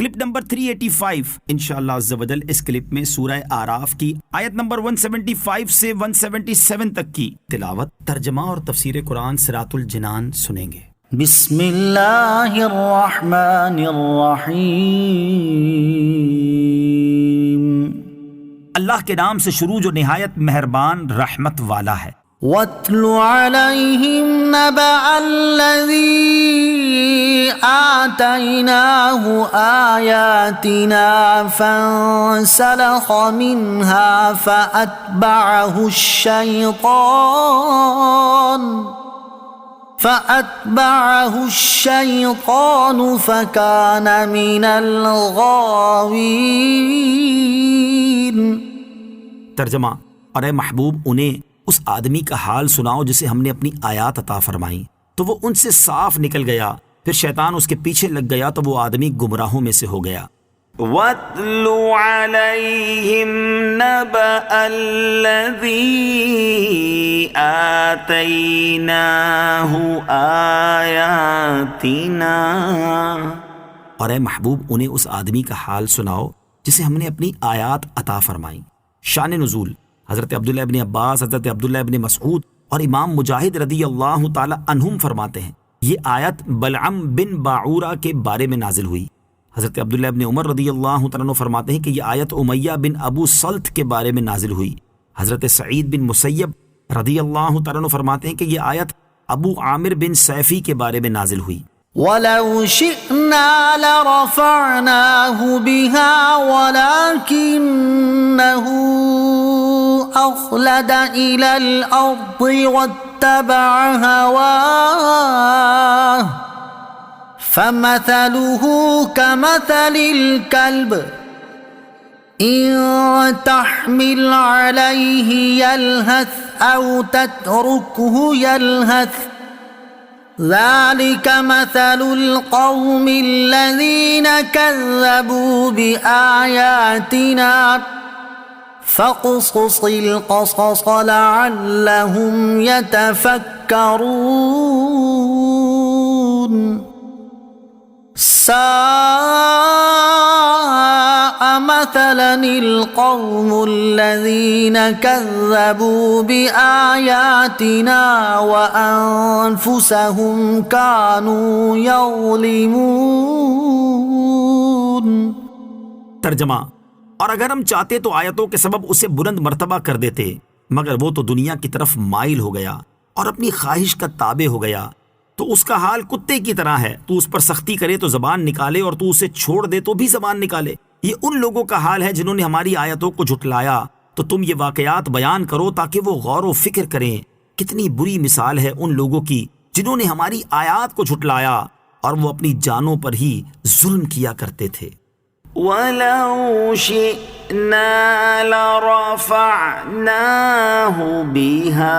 Clip number 385 انشاءاللہ عز و جل اس کلپ میں سورہ اعراف کی آیت نمبر 175 سے 177 تک کی تلاوت، ترجمہ اور تفسیر قرآن صراط الجنان سنیں گے۔ بسم اللہ الرحمن الرحیم، اللہ کے نام سے شروع جو نہایت مہربان رحمت والا ہے۔ وَاتْلُ عَلَيْهِمْ نَبَأَ الَّذِي آتَيْنَاهُ آيَاتِنَا فَانسَلَخَ مِنْهَا فَأَتْبَعَهُ الشَّيْطَانُ فَكَانَ مِنَ الْغَاوِينَ۔ ترجمہ، اور اے محبوب انہیں اس آدمی کا حال سناؤ جسے ہم نے اپنی آیات عطا فرمائیں تو وہ ان سے صاف نکل گیا، پھر شیطان اس کے پیچھے لگ گیا تو وہ آدمی گمراہوں میں سے ہو گیا۔ وَاتْلُ عَلَيْهِمْ نَبَأَ الَّذِي آتَيْنَاهُ آيَاتِنَا، اور اے محبوب انہیں اس آدمی کا حال سناؤ جسے ہم نے اپنی آیات عطا فرمائیں۔ شان نزول، حضرت عبداللہ ابن عباس، حضرت عبداللہ ابن مسعود اور امام مجاہد رضی اللہ تعالی عنہم فرماتے ہیں یہ آیت بلعم بن باعورہ کے بارے میں نازل ہوئی۔ حضرت عبداللہ ابن عمر رضی اللہ تعالی عنہ فرماتے ہیں کہ یہ آیت امیہ بن ابو سلط کے بارے میں نازل ہوئی۔ حضرت سعید بن مسیب رضی اللہ تعالی عنہ فرماتے ہیں کہ یہ آیت ابو عامر بن سیفی کے بارے میں نازل ہوئی۔ وَلَوْ شِئْنَا لَرَفَعْنَاهُ بِهَا وَلَكِنَّهُ أَخْلَدَ إِلَى الْأَرْضِ وَاتَّبَعَ هَوَاهُ فَمَثَلُهُ كَمَثَلِ الْكَلْبِ إِن تَحْمِلْ عَلَيْهِ يَلْهَثْ أَوْ تَتْرُكْهُ يَلْهَثْ ذَلِكَ مَثَلُ الْقَوْمِ الَّذِينَ كَذَّبُوا بِآيَاتِنَا فَاقْصُصِ الْقَصَصَ لَعَلَّهُمْ يَتَفَكَّرُونَ۔ سَاءَ مَثَلًا الْقَوْمُ الَّذِينَ كَذَّبُوا بِآيَاتِنَا وَأَنفُسَهُمْ كَانُوا يَظْلِمُونَ۔ ترجمہ، اور اگر ہم چاہتے تو آیتوں کے سبب اسے بلند مرتبہ کر دیتے، مگر وہ تو دنیا کی طرف مائل ہو گیا اور اپنی خواہش کا تابع ہو گیا، تو اس کا حال کتے کی طرح ہے، تو اس پر سختی کرے تو زبان نکالے اور تو اسے چھوڑ دے تو بھی زبان نکالے۔ یہ ان لوگوں کا حال ہے جنہوں نے ہماری آیتوں کو جھٹلایا، تو تم یہ واقعات بیان کرو تاکہ وہ غور و فکر کریں۔ کتنی بری مثال ہے ان لوگوں کی جنہوں نے ہماری آیات کو جھٹلایا اور وہ اپنی جانوں پر ہی ظلم کیا کرتے تھے۔ وَلَوْ شِئْنَا لَرَفَعْنَاهُ بِهَا،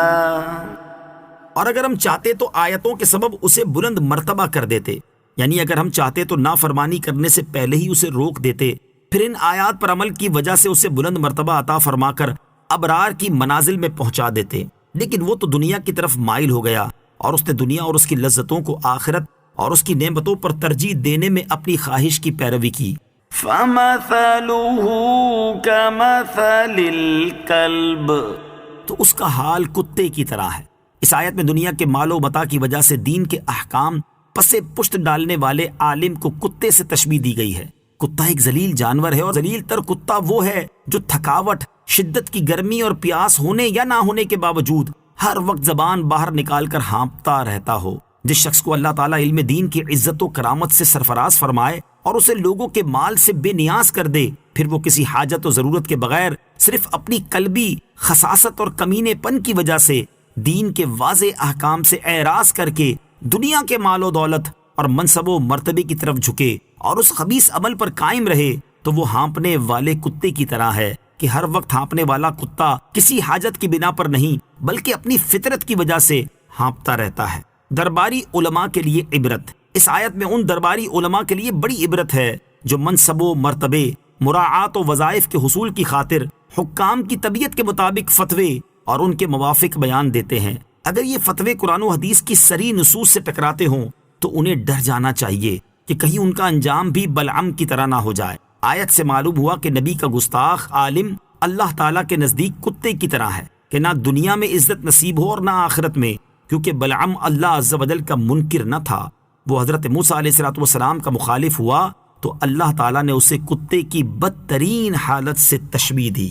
اور اگر ہم چاہتے تو آیتوں کے سبب اسے بلند مرتبہ کر دیتے، یعنی اگر ہم چاہتے تو نافرمانی کرنے سے پہلے ہی اسے روک دیتے، پھر ان آیات پر عمل کی وجہ سے اسے بلند مرتبہ عطا فرما کر ابرار کی منازل میں پہنچا دیتے، لیکن وہ تو دنیا کی طرف مائل ہو گیا اور اس نے دنیا اور اس کی لذتوں کو آخرت اور اس کی نعمتوں پر ترجیح دینے میں اپنی خواہش کی پیروی کی۔ فَمَثَلُهُ كَمَثَلِ الْكَلْبِ، تو اس کا حال کتے کی طرح ہے۔ اس آیت میں دنیا کے مال و متاع کی وجہ سے دین کے احکام پسے پشت ڈالنے والے عالم کو کتے سے تشبیہ دی گئی ہے۔ کتا ایک ذلیل جانور ہے، اور ذلیل تر کتا وہ ہے جو تھکاوٹ، شدت کی گرمی اور پیاس ہونے یا نہ ہونے کے باوجود ہر وقت زبان باہر نکال کر ہانپتا رہتا ہو۔ جس شخص کو اللہ تعالیٰ علم دین کی عزت و کرامت سے سرفراز فرمائے اور اسے لوگوں کے مال سے بے نیاز کر دے، پھر وہ کسی حاجت و ضرورت کے بغیر صرف اپنی قلبی خساست اور کمینے پن کی وجہ سے دین کے واضح احکام سے اعراض کر کے دنیا کے مال و دولت اور منصب و مرتبے کی طرف جھکے اور اس خبیث عمل پر قائم رہے، تو وہ ہانپنے والے کتے کی طرح ہے کہ ہر وقت ہانپنے والا کتا کسی حاجت کی بنا پر نہیں بلکہ اپنی فطرت کی وجہ سے ہانپتا رہتا ہے۔ درباری علماء کے لیے عبرت، اس آیت میں ان درباری علماء کے لیے بڑی عبرت ہے جو منصب و مرتبے، مراعات و وظائف کے حصول کی خاطر حکام کی طبیعت کے مطابق فتوے اور ان کے موافق بیان دیتے ہیں۔ اگر یہ فتوے قرآن و حدیث کی صریح نصوص سے ٹکراتے ہوں تو انہیں ڈر جانا چاہیے کہ کہیں ان کا انجام بھی بلعم کی طرح نہ ہو جائے۔ آیت سے معلوم ہوا کہ نبی کا گستاخ عالم اللہ تعالیٰ کے نزدیک کتے کی طرح ہے کہ نہ دنیا میں عزت نصیب ہو اور نہ آخرت میں، کیونکہ بلعم اللہ عز و جل کا منکر نہ تھا۔ وہ حضرت موسیٰ علیہ السلام کا مخالف ہوا تو اللہ تعالیٰ نے اسے کتے کی بدترین حالت سے تشبیہ دی۔